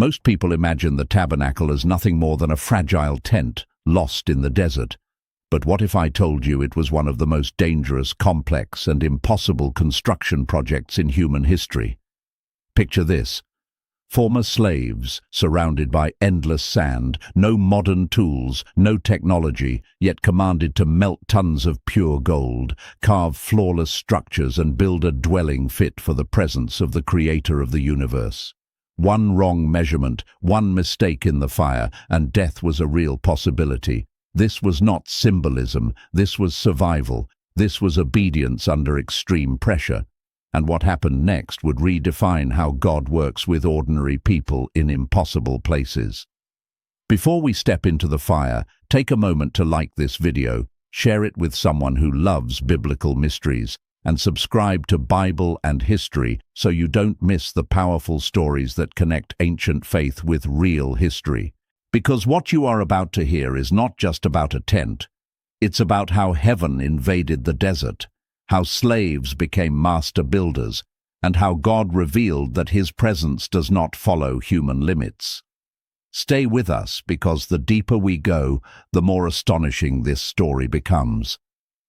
Most people imagine the tabernacle as nothing more than a fragile tent lost in the desert. But what if I told you it was one of the most dangerous, complex, and impossible construction projects in human history? Picture this. Former slaves, surrounded by endless sand, no modern tools, no technology, yet commanded to melt tons of pure gold, carve flawless structures and build a dwelling fit for the presence of the creator of the universe. One wrong measurement, one mistake in the fire, and death was a real possibility. This was not symbolism, this was survival, this was obedience under extreme pressure. And what happened next would redefine how God works with ordinary people in impossible places. Before we step into the fire, take a moment to like this video, share it with someone who loves biblical mysteries, and subscribe to Bible and History so you don't miss the powerful stories that connect ancient faith with real history. Because what you are about to hear is not just about a tent, it's about how heaven invaded the desert, how slaves became master builders, and how God revealed that His presence does not follow human limits. Stay with us, because the deeper we go, the more astonishing this story becomes.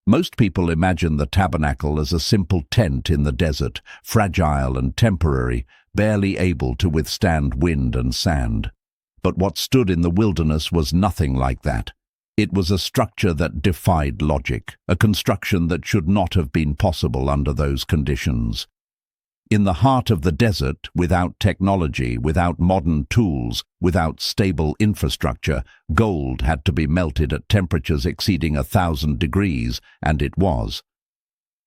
Most people imagine the tabernacle as a simple tent in the desert, fragile and temporary, barely able to withstand wind and sand. But what stood in the wilderness was nothing like that. It was a structure that defied logic, a construction that should not have been possible under those conditions. In the heart of the desert, without technology, without modern tools, without stable infrastructure, gold had to be melted at temperatures exceeding 1,000 degrees, and it was.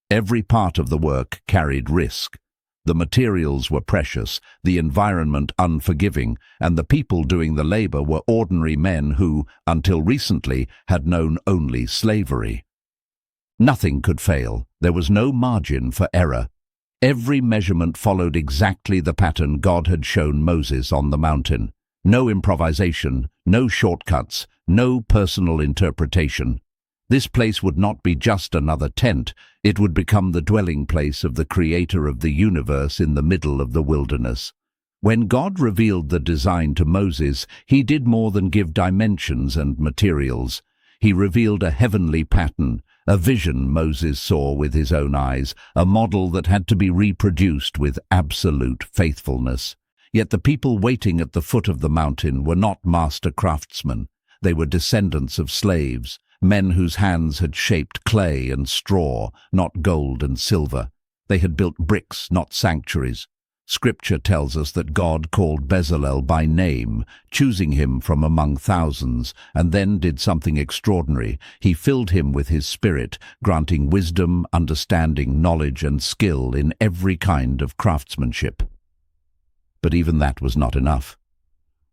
Every part of the work carried risk. The materials were precious, the environment unforgiving, and the people doing the labor were ordinary men who, until recently, had known only slavery. Nothing could fail. There was no margin for error. Every measurement followed exactly the pattern God had shown Moses on the mountain. No improvisation, no shortcuts, no personal interpretation. This place would not be just another tent, it would become the dwelling place of the Creator of the universe in the middle of the wilderness. When God revealed the design to Moses, He did more than give dimensions and materials. He revealed a heavenly pattern, a vision Moses saw with his own eyes, a model that had to be reproduced with absolute faithfulness. Yet the people waiting at the foot of the mountain were not master craftsmen. They were descendants of slaves, men whose hands had shaped clay and straw, not gold and silver. They had built bricks, not sanctuaries. Scripture tells us that God called Bezalel by name, choosing him from among thousands, and then did something extraordinary. He filled him with His Spirit, granting wisdom, understanding, knowledge, and skill in every kind of craftsmanship. But even that was not enough.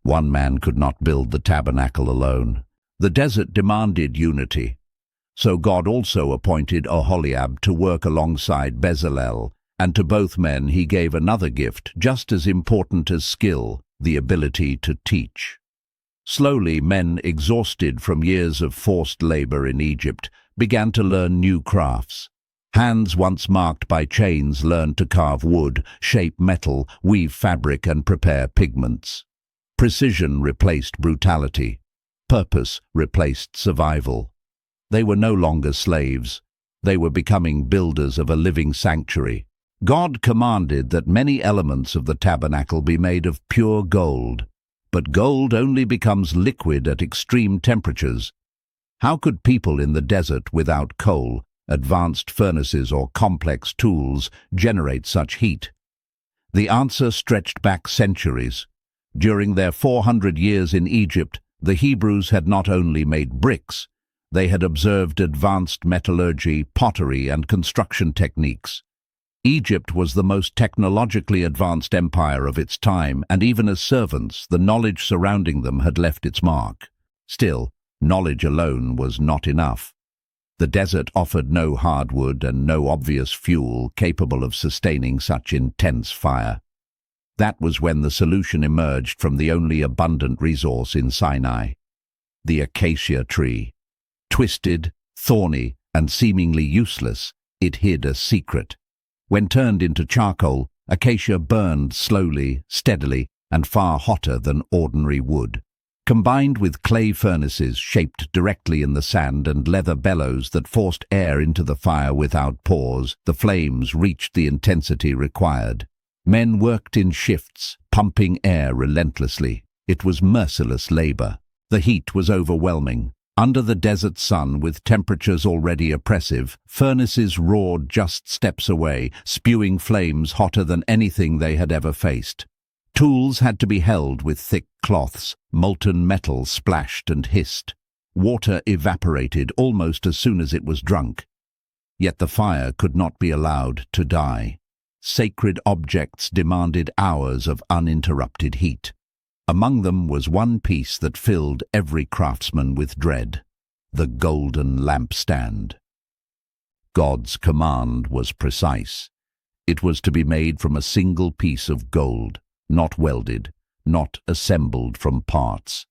One man could not build the tabernacle alone. The desert demanded unity. So God also appointed Oholiab to work alongside Bezalel, and to both men He gave another gift just as important as skill, the ability to teach. Slowly, men exhausted from years of forced labor in Egypt began to learn new crafts. Hands once marked by chains learned to carve wood, shape metal, weave fabric, and prepare pigments. Precision replaced brutality. Purpose replaced survival. They were no longer slaves. They were becoming builders of a living sanctuary. God commanded that many elements of the tabernacle be made of pure gold. But gold only becomes liquid at extreme temperatures. How could people in the desert without coal, advanced furnaces, or complex tools generate such heat? The answer stretched back centuries. During their 400 years in Egypt, the Hebrews had not only made bricks, they had observed advanced metallurgy, pottery, and construction techniques. Egypt was the most technologically advanced empire of its time, and even as servants, the knowledge surrounding them had left its mark. Still, knowledge alone was not enough. The desert offered no hardwood and no obvious fuel capable of sustaining such intense fire. That was when the solution emerged from the only abundant resource in Sinai, the acacia tree. Twisted, thorny, and seemingly useless, it hid a secret. When turned into charcoal, acacia burned slowly, steadily, and far hotter than ordinary wood. Combined with clay furnaces shaped directly in the sand and leather bellows that forced air into the fire without pause, the flames reached the intensity required. Men worked in shifts, pumping air relentlessly. It was merciless labor. The heat was overwhelming. Under the desert sun, with temperatures already oppressive, furnaces roared just steps away, spewing flames hotter than anything they had ever faced. Tools had to be held with thick cloths. Molten metal splashed and hissed. Water evaporated almost as soon as it was drunk. Yet the fire could not be allowed to die. Sacred objects demanded hours of uninterrupted heat. Among them was one piece that filled every craftsman with dread: the golden lampstand. God's command was precise. It was to be made from a single piece of gold, not welded, not assembled from parts.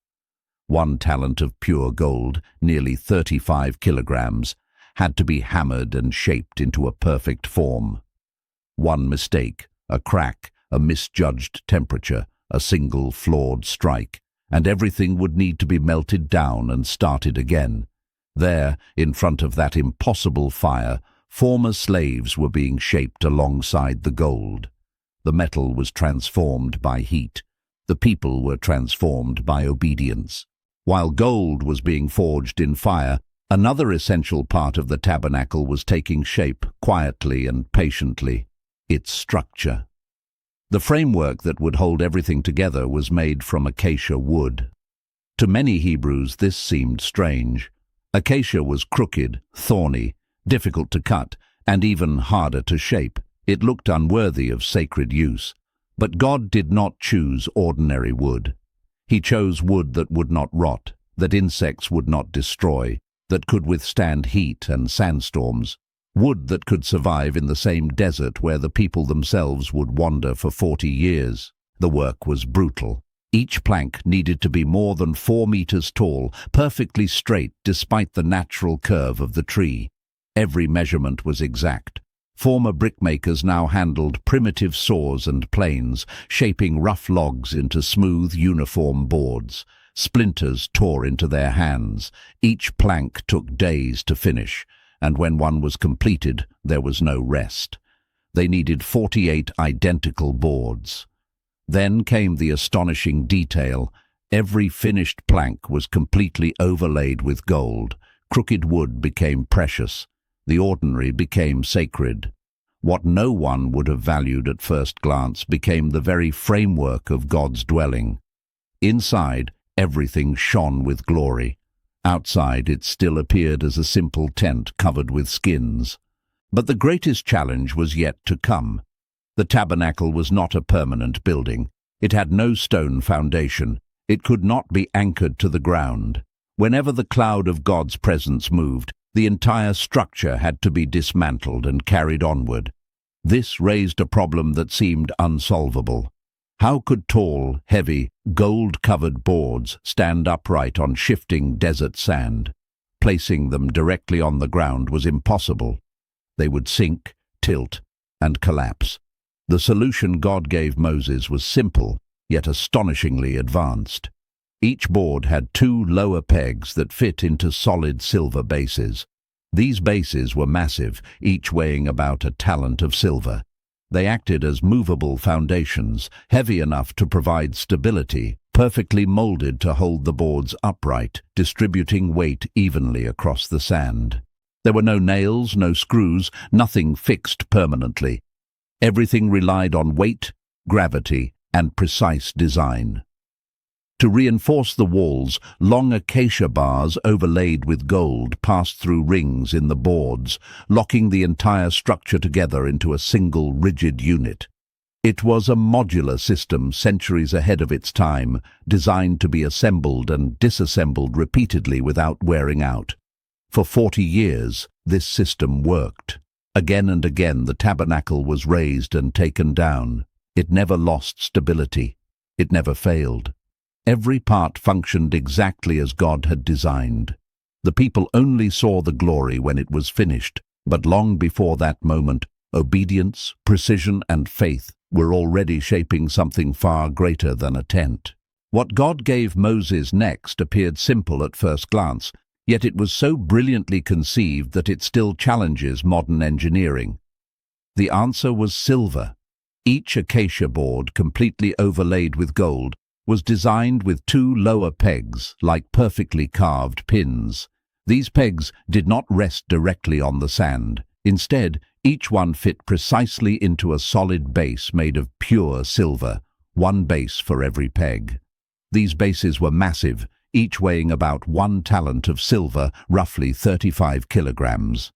1 talent of pure gold, nearly 35 kilograms, had to be hammered and shaped into a perfect form. One mistake, a crack, a misjudged temperature, a single flawed strike, and everything would need to be melted down and started again. There, in front of that impossible fire, former slaves were being shaped alongside the gold. The metal was transformed by heat. The people were transformed by obedience. While gold was being forged in fire, another essential part of the tabernacle was taking shape quietly and patiently: its structure. The framework that would hold everything together was made from acacia wood. To many Hebrews this seemed strange. Acacia was crooked, thorny, difficult to cut, and even harder to shape. It looked unworthy of sacred use. But God did not choose ordinary wood. He chose wood that would not rot, that insects would not destroy, that could withstand heat and sandstorms, wood that could survive in the same desert where the people themselves would wander for 40 years. The work was brutal. Each plank needed to be more than 4 meters tall, perfectly straight despite the natural curve of the tree. Every measurement was exact. Former brickmakers now handled primitive saws and planes, shaping rough logs into smooth, uniform boards. Splinters tore into their hands. Each plank took days to finish, and when one was completed, there was no rest. They needed 48 identical boards. Then came the astonishing detail. Every finished plank was completely overlaid with gold. Crooked wood became precious. The ordinary became sacred. What no one would have valued at first glance became the very framework of God's dwelling. Inside, everything shone with glory. Outside, it still appeared as a simple tent covered with skins. But the greatest challenge was yet to come. The tabernacle was not a permanent building. It had no stone foundation. It could not be anchored to the ground. Whenever the cloud of God's presence moved, the entire structure had to be dismantled and carried onward. This raised a problem that seemed unsolvable. How could tall, heavy, gold-covered boards stand upright on shifting desert sand? Placing them directly on the ground was impossible. They would sink, tilt, and collapse. The solution God gave Moses was simple, yet astonishingly advanced. Each board had 2 lower pegs that fit into solid silver bases. These bases were massive, each weighing about a talent of silver. They acted as movable foundations, heavy enough to provide stability, perfectly molded to hold the boards upright, distributing weight evenly across the sand. There were no nails, no screws, nothing fixed permanently. Everything relied on weight, gravity, and precise design. To reinforce the walls, long acacia bars overlaid with gold passed through rings in the boards, locking the entire structure together into a single rigid unit. It was a modular system centuries ahead of its time, designed to be assembled and disassembled repeatedly without wearing out. For 40 years, this system worked. Again and again the tabernacle was raised and taken down. It never lost stability. It never failed. Every part functioned exactly as God had designed. The people only saw the glory when it was finished, but long before that moment, obedience, precision, and faith were already shaping something far greater than a tent. What God gave Moses next appeared simple at first glance, yet it was so brilliantly conceived that it still challenges modern engineering. The answer was silver. Each acacia board, completely overlaid with gold, was designed with two lower pegs, like perfectly carved pins. These pegs did not rest directly on the sand. Instead, each one fit precisely into a solid base made of pure silver, one base for every peg. These bases were massive, each weighing about 1 talent of silver, roughly 35 kilograms.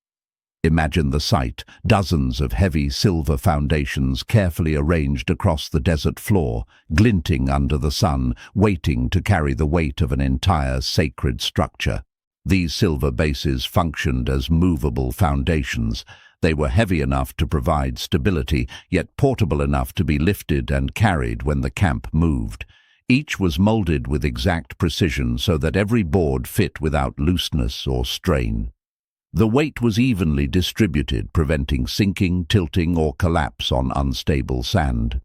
Imagine the sight, dozens of heavy silver foundations carefully arranged across the desert floor, glinting under the sun, waiting to carry the weight of an entire sacred structure. These silver bases functioned as movable foundations. They were heavy enough to provide stability, yet portable enough to be lifted and carried when the camp moved. Each was molded with exact precision so that every board fit without looseness or strain. The weight was evenly distributed, preventing sinking, tilting, or collapse on unstable sand.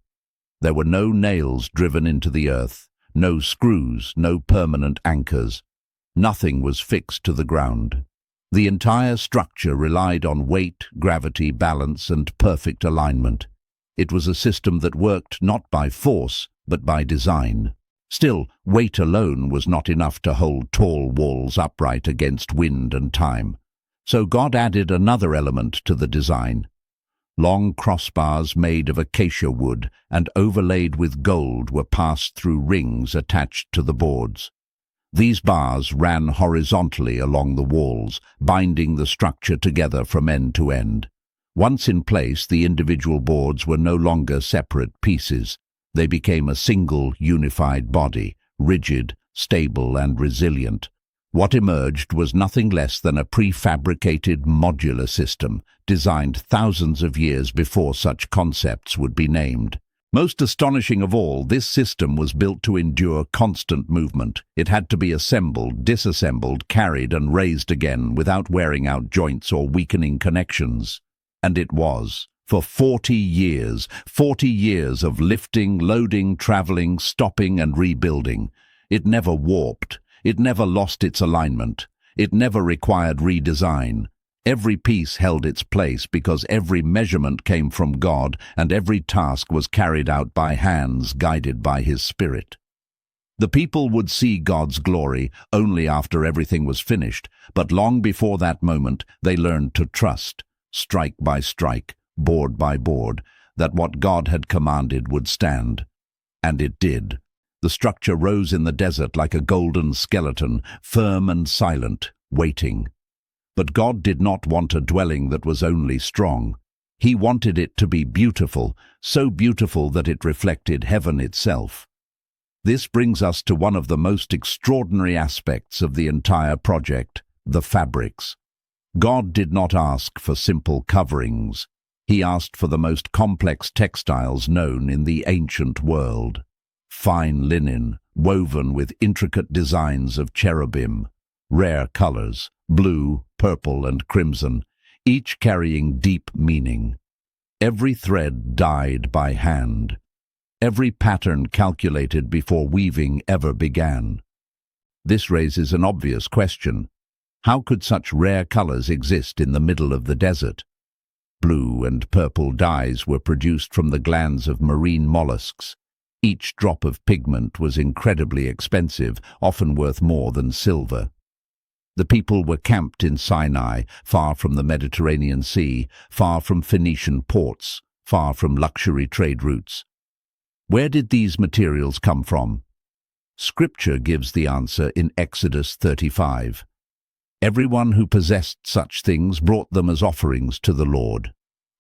There were no nails driven into the earth, no screws, no permanent anchors. Nothing was fixed to the ground. The entire structure relied on weight, gravity, balance, and perfect alignment. It was a system that worked not by force, but by design. Still, weight alone was not enough to hold tall walls upright against wind and time. So God added another element to the design. Long crossbars made of acacia wood and overlaid with gold were passed through rings attached to the boards. These bars ran horizontally along the walls, binding the structure together from end to end. Once in place, the individual boards were no longer separate pieces. They became a single, unified body, rigid, stable, and resilient. What emerged was nothing less than a prefabricated modular system, designed thousands of years before such concepts would be named. Most astonishing of all, this system was built to endure constant movement. It had to be assembled, disassembled, carried, and raised again without wearing out joints or weakening connections. And it was. For 40 years of lifting, loading, traveling, stopping, and rebuilding. It never warped. It never lost its alignment. It never required redesign. Every piece held its place because every measurement came from God and every task was carried out by hands guided by His Spirit. The people would see God's glory only after everything was finished, but long before that moment they learned to trust, strike by strike, board by board, that what God had commanded would stand. And it did. The structure rose in the desert like a golden skeleton, firm and silent, waiting. But God did not want a dwelling that was only strong. He wanted it to be beautiful, so beautiful that it reflected heaven itself. This brings us to one of the most extraordinary aspects of the entire project, the fabrics. God did not ask for simple coverings. He asked for the most complex textiles known in the ancient world. Fine linen, woven with intricate designs of cherubim, rare colors, blue, purple, and crimson, each carrying deep meaning. Every thread dyed by hand. Every pattern calculated before weaving ever began. This raises an obvious question. How could such rare colors exist in the middle of the desert? Blue and purple dyes were produced from the glands of marine mollusks. Each drop of pigment was incredibly expensive, often worth more than silver. The people were camped in Sinai, far from the Mediterranean Sea, far from Phoenician ports, far from luxury trade routes. Where did these materials come from? Scripture gives the answer in Exodus 35. Everyone who possessed such things brought them as offerings to the Lord.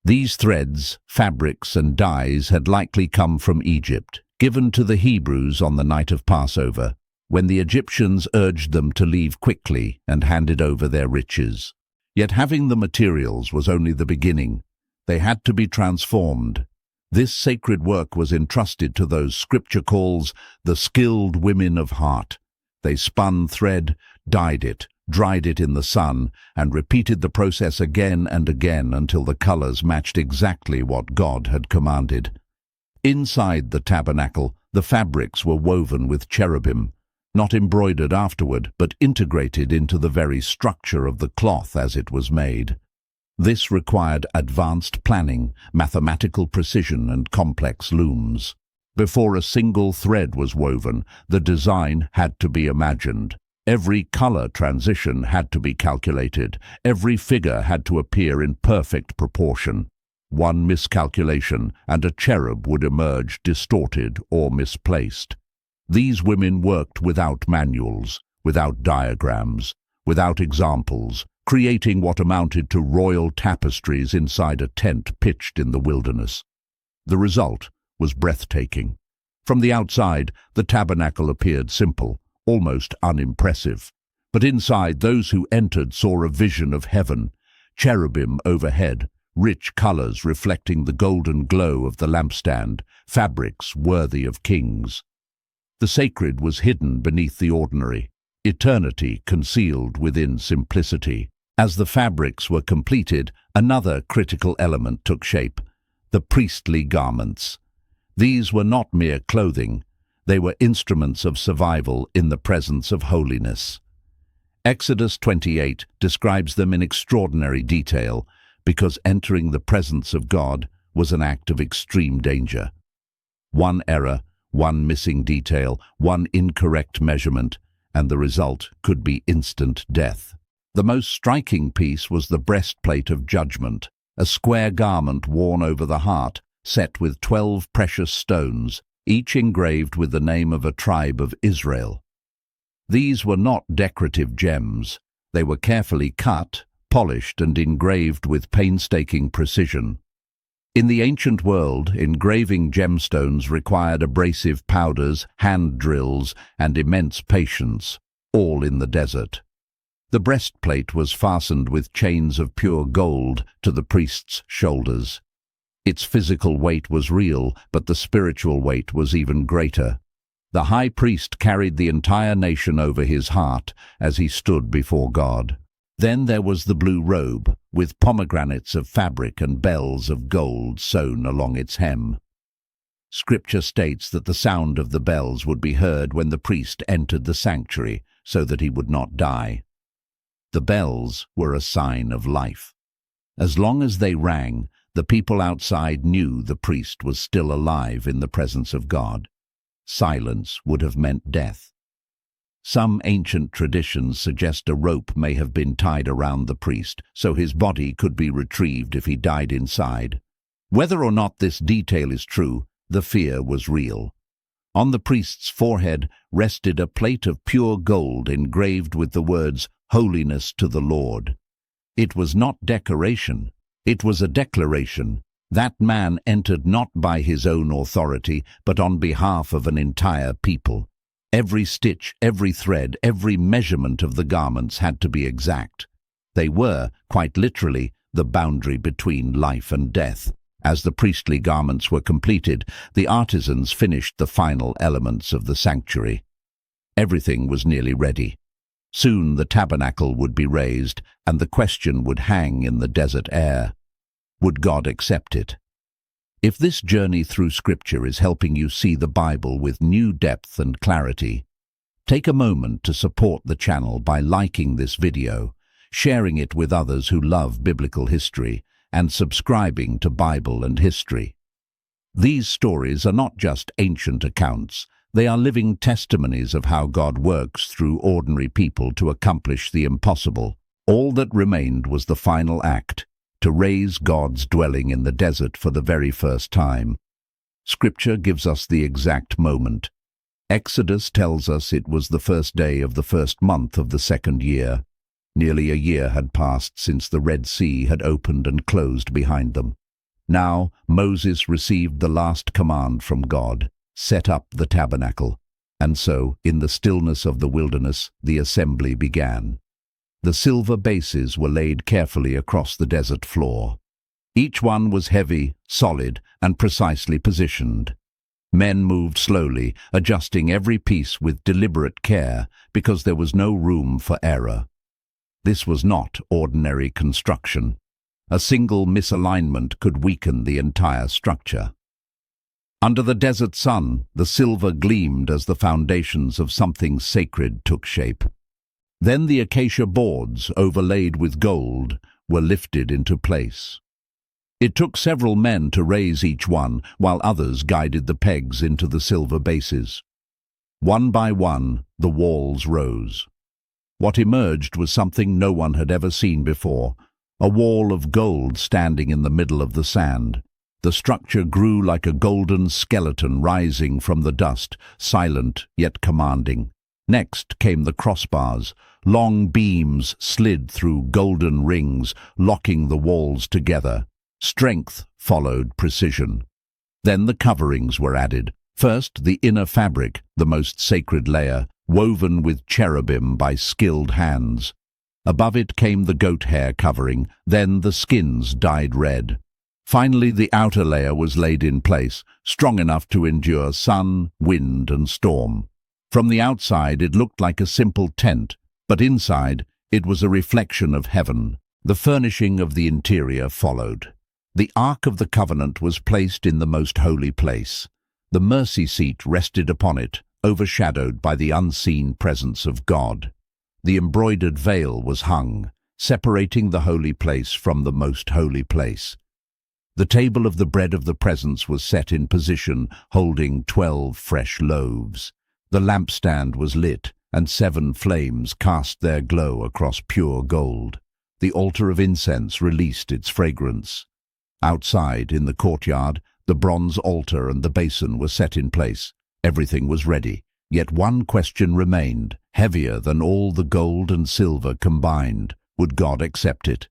These threads, fabrics, and dyes had likely come from Egypt, given to the Hebrews on the night of Passover, when the Egyptians urged them to leave quickly and handed over their riches. Yet having the materials was only the beginning. They had to be transformed. This sacred work was entrusted to those Scripture calls the skilled women of heart. They spun thread, dyed it, dried it in the sun, and repeated the process again and again until the colors matched exactly what God had commanded. Inside the tabernacle, the fabrics were woven with cherubim, not embroidered afterward, but integrated into the very structure of the cloth as it was made. This required advanced planning, mathematical precision, and complex looms. Before a single thread was woven, the design had to be imagined. Every color transition had to be calculated. Every figure had to appear in perfect proportion. One miscalculation, and a cherub would emerge distorted or misplaced. These women worked without manuals, without diagrams, without examples, creating what amounted to royal tapestries inside a tent pitched in the wilderness. The result was breathtaking. From the outside, the tabernacle appeared simple, almost unimpressive. But inside, those who entered saw a vision of heaven, cherubim overhead, rich colors reflecting the golden glow of the lampstand, fabrics worthy of kings. The sacred was hidden beneath the ordinary, eternity concealed within simplicity. As the fabrics were completed, another critical element took shape: the priestly garments. These were not mere clothing, they were instruments of survival in the presence of holiness. Exodus 28 describes them in extraordinary detail, because entering the presence of God was an act of extreme danger. One error, one missing detail, one incorrect measurement, and the result could be instant death. The most striking piece was the breastplate of judgment, a square garment worn over the heart, set with 12 precious stones, each engraved with the name of a tribe of Israel. These were not decorative gems. They were carefully cut, polished, and engraved with painstaking precision. In the ancient world, engraving gemstones required abrasive powders, hand drills, and immense patience, all in the desert. The breastplate was fastened with chains of pure gold to the priest's shoulders. Its physical weight was real, but the spiritual weight was even greater. The high priest carried the entire nation over his heart as he stood before God. Then there was the blue robe, with pomegranates of fabric and bells of gold sewn along its hem. Scripture states that the sound of the bells would be heard when the priest entered the sanctuary, so that he would not die. The bells were a sign of life. As long as they rang, the people outside knew the priest was still alive in the presence of God. Silence would have meant death. Some ancient traditions suggest a rope may have been tied around the priest, so his body could be retrieved if he died inside. Whether or not this detail is true, the fear was real. On the priest's forehead rested a plate of pure gold engraved with the words, "Holiness to the Lord." It was not decoration, it was a declaration. That man entered not by his own authority, but on behalf of an entire people. Every stitch, every thread, every measurement of the garments had to be exact. They were, quite literally, the boundary between life and death. As the priestly garments were completed, the artisans finished the final elements of the sanctuary. Everything was nearly ready. Soon the tabernacle would be raised, and the question would hang in the desert air: would God accept it? If this journey through Scripture is helping you see the Bible with new depth and clarity, take a moment to support the channel by liking this video, sharing it with others who love biblical history, and subscribing to Bible and History. These stories are not just ancient accounts, they are living testimonies of how God works through ordinary people to accomplish the impossible. All that remained was the final act: to raise God's dwelling in the desert for the very first time. Scripture gives us the exact moment. Exodus tells us it was the first day of the first month of the second year. Nearly a year had passed since the Red Sea had opened and closed behind them. Now Moses received the last command from God: set up the tabernacle. And so, in the stillness of the wilderness, the assembly began. The silver bases were laid carefully across the desert floor. Each one was heavy, solid, and precisely positioned. Men moved slowly, adjusting every piece with deliberate care, because there was no room for error. This was not ordinary construction. A single misalignment could weaken the entire structure. Under the desert sun, the silver gleamed as the foundations of something sacred took shape. Then the acacia boards, overlaid with gold, were lifted into place. It took several men to raise each one, while others guided the pegs into the silver bases. One by one, the walls rose. What emerged was something no one had ever seen before, a wall of gold standing in the middle of the sand. The structure grew like a golden skeleton rising from the dust, silent yet commanding. Next came the crossbars. Long beams slid through golden rings, locking the walls together. Strength followed precision. Then the coverings were added. First, the inner fabric, the most sacred layer, woven with cherubim by skilled hands. Above it came the goat hair covering, then the skins dyed red. Finally, the outer layer was laid in place, strong enough to endure sun, wind, and storm. From the outside, it looked like a simple tent, but inside, it was a reflection of heaven. The furnishing of the interior followed. The Ark of the Covenant was placed in the most holy place. The mercy seat rested upon it, overshadowed by the unseen presence of God. The embroidered veil was hung, separating the holy place from the most holy place. The table of the bread of the presence was set in position, holding 12 fresh loaves. The lampstand was lit, and 7 flames cast their glow across pure gold. The altar of incense released its fragrance. Outside, in the courtyard, the bronze altar and the basin were set in place. Everything was ready. Yet one question remained, heavier than all the gold and silver combined. Would God accept it?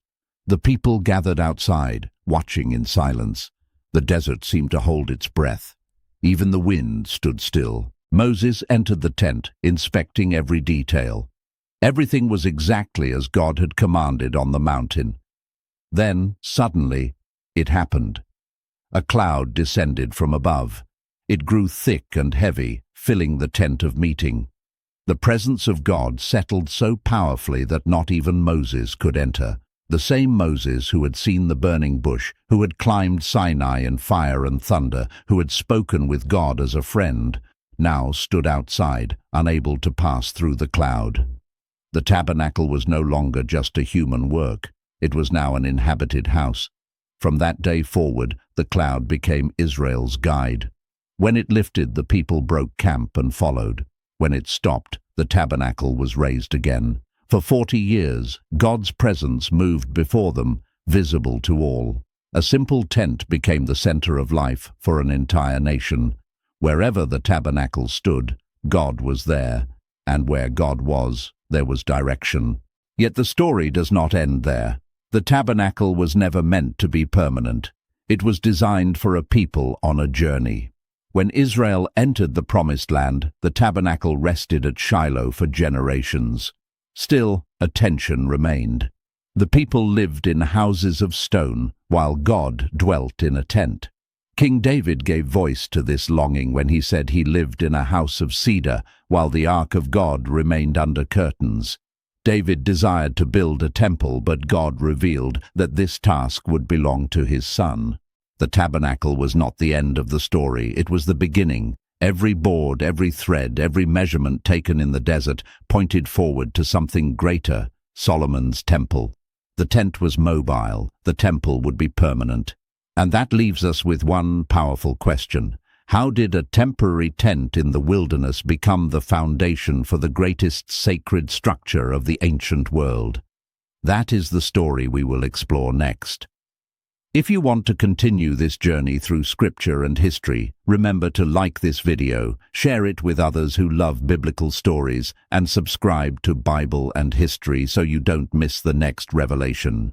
The people gathered outside, watching in silence. The desert seemed to hold its breath. Even the wind stood still. Moses entered the tent, inspecting every detail. Everything was exactly as God had commanded on the mountain. Then, suddenly, it happened. A cloud descended from above. It grew thick and heavy, filling the tent of meeting. The presence of God settled so powerfully that not even Moses could enter. The same Moses who had seen the burning bush, who had climbed Sinai in fire and thunder, who had spoken with God as a friend, now stood outside, unable to pass through the cloud. The tabernacle was no longer just a human work. It was now an inhabited house. From that day forward, the cloud became Israel's guide. When it lifted, the people broke camp and followed. When it stopped, the tabernacle was raised again. For 40 years, God's presence moved before them, visible to all. A simple tent became the center of life for an entire nation. Wherever the tabernacle stood, God was there, and where God was, there was direction. Yet the story does not end there. The tabernacle was never meant to be permanent. It was designed for a people on a journey. When Israel entered the Promised Land, the tabernacle rested at Shiloh for generations. Still, a tension remained. The people lived in houses of stone, while God dwelt in a tent. King David gave voice to this longing when he said he lived in a house of cedar, while the Ark of God remained under curtains. David desired to build a temple, but God revealed that this task would belong to his son. The tabernacle was not the end of the story, it was the beginning. Every board, every thread, every measurement taken in the desert pointed forward to something greater, Solomon's temple. The tent was mobile, the temple would be permanent. And that leaves us with one powerful question. How did a temporary tent in the wilderness become the foundation for the greatest sacred structure of the ancient world? That is the story we will explore next. If you want to continue this journey through scripture and history, remember to like this video, share it with others who love biblical stories, and subscribe to Bible and History so you don't miss the next revelation.